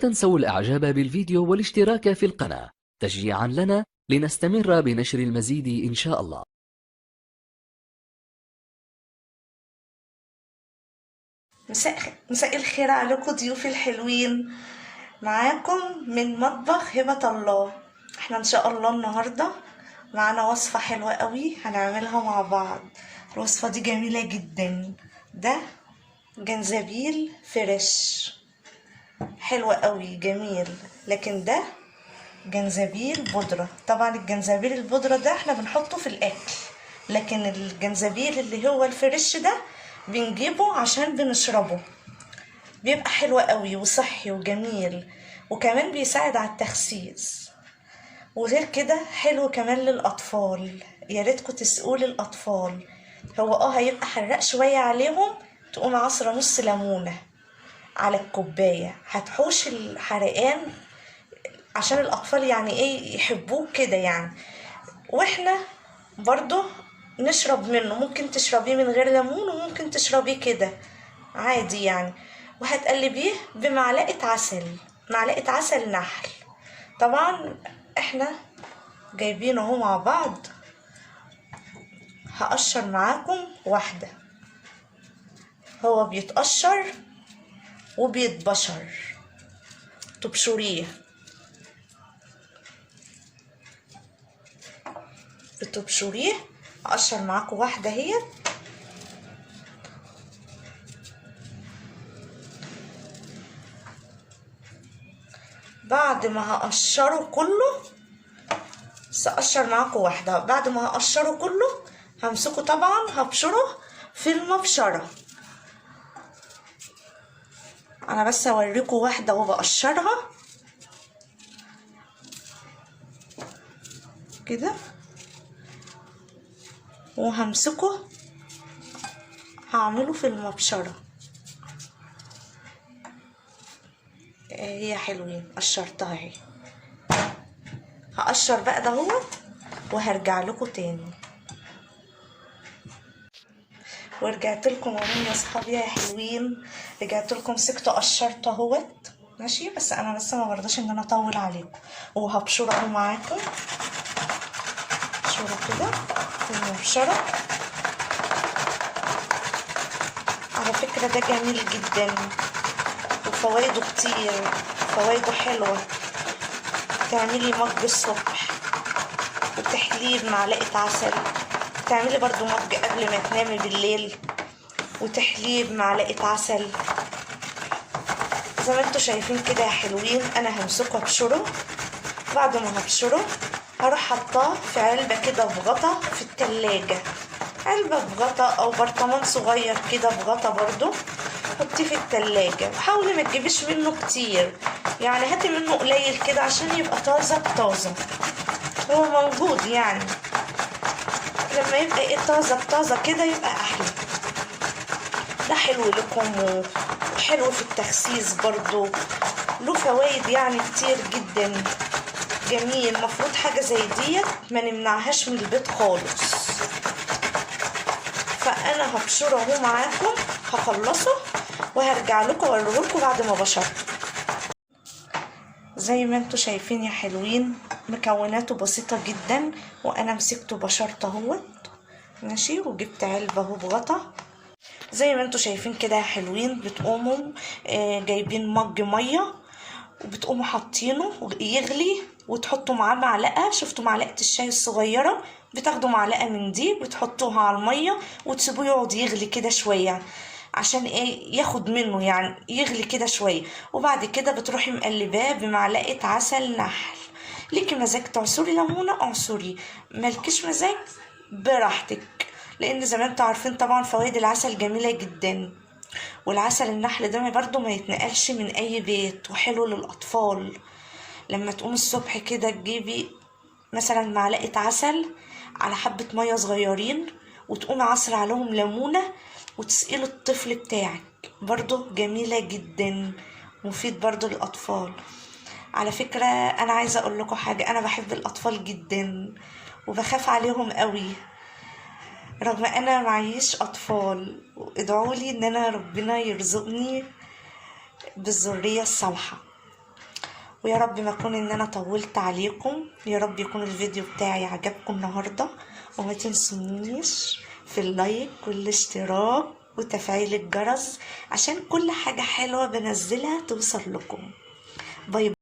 تنسوا الإعجاب بالفيديو والاشتراك في القناة تشجيعا لنا لنستمر بنشر المزيد إن شاء الله. مساء الخير عليكم ضيوفي الحلوين. معاكم من مطبخ هبة الله. احنا ان شاء الله النهاردة معانا وصفة حلوة قوي هنعملها مع بعض. الوصفة دي جميلة جدا. ده جنزبيل فريش حلوة قوي جميل، لكن ده جنزبيل بودرة. طبعا الجنزبيل البودرة ده احنا بنحطه في الاكل، لكن الجنزبيل اللي هو الفريش ده بنجيبه عشان بنشربه، بيبقى حلو قوي وصحي وجميل، وكمان بيساعد على التخسيس. وغير كده حلو كمان للاطفال، يا ريتكم تسقوه للاطفال. هو هيبقى حراق شويه عليهم، تقوم عصره نص ليمونه على الكوبايه، هتحوش الحرقان عشان الاطفال يعني يحبوه كده يعني. واحنا برضو نشرب منه، ممكن تشربيه من غير ليمون وممكن تشربيه كده عادي يعني. وهتقلبيه بمعلقة عسل، معلقة عسل نحل. طبعا احنا جايبينه اهو مع بعض. هقشر معاكم واحدة، هو بيتقشر وبيتبشر، تبشريه بتبشريه. هقشر معاكم واحدة هي. بعد ما هقشره كله، هقشر معاكم واحدة. بعد ما هقشره كله همسكه، طبعا هبشره في المبشرة. انا بس اوريكم واحدة وبقشرها كده، وهمسكه هعمله في المبشرة. هي حلوين قشرتها اهي. هقشر بقى ده هو وهرجع لكم تاني. ورجعت لكم اهو يا صحابي يا حلوين. رجعت لكم، مسكت قشرت اهوت ماشي، بس انا لسه ما برضاش ان انا اطول عليكم. وهبشره اهو معاكم، بشره كده في المبشره. على فكره ده جميل جدا وفوائده كتير، فوائده حلوه. تعملي مج الصبح وتحليه بمعلقه عسل، تعملي برضو مج قبل ما تنامي بالليل وتحليه بمعلقه عسل زي ما انتوا شايفين كده يا حلوين. انا همسكه ابشره. بعد ما هبشره هروح حطاه في علبه كده بغطا في التلاجة، علبه بغطا او برطمان صغير كده بغطا برضو، حطيه في التلاجة. وحاولي ما تجيبيش منه كتير، يعني هاتي منه قليل كده عشان يبقى طازه طازه. هو موجود يعني، لما يبقى طازه طازه كده يبقى احلى. ده حلو لكم وحلو في التخسيس برضو، له فوائد يعني كتير جدا. جميل، مفروض حاجة زي ديت ما نمنعهاش من البيت خالص. فانا هبشره اهو معاكم، هخلصه وهرجع لكم اوريهولكم بعد ما بشرته. زي ما انتوا شايفين يا حلوين، مكوناته بسيطة جدا. وانا مسكته بشرته اهوت ماشي، وجبت علبة اهو بغطا. زي ما انتوا شايفين كده يا حلوين، بتقوموا جايبين مج ميه وبتقوموا حاطينه يغلي، وتحطوا معاه معلقه. شفتوا معلقه الشاي الصغيره؟ بتاخدوا معلقه من دي بتحطوها على الميه وتسيبوه يقعد يغلي كده شويه، عشان ياخد منه يعني يغلي كده شويه. وبعد كده بتروحي مقلباه بمعلقه عسل نحل. ليكي مزاج تعصري ليمونه اعصري، مالكيش مزاج براحتك، لان زي ما انتوا عارفين طبعا فوائد العسل جميله جدا. والعسل النحل ده برضو ما يتنقلش من اي بيت، وحلو للاطفال. لما تقوم الصبح كده تجيبي مثلا معلقه عسل على حبه ميه صغيرين، وتقومي عصر عليهم ليمونه وتسقي الطفل بتاعك، برضو جميله جدا، مفيد برضو للاطفال. على فكره انا عايزه اقول لكم حاجه، انا بحب الاطفال جدا وبخاف عليهم قوي، رغم انا معيش اطفال. ادعوا لي ان انا ربنا يرزقني بالذريه الصالحه. ويا رب ما اكون ان انا طولت عليكم، يا رب يكون الفيديو بتاعي عجبكم النهارده، وما تنسونيش في اللايك والاشتراك وتفعيل الجرس عشان كل حاجه حلوه بنزلها توصل لكم. باي.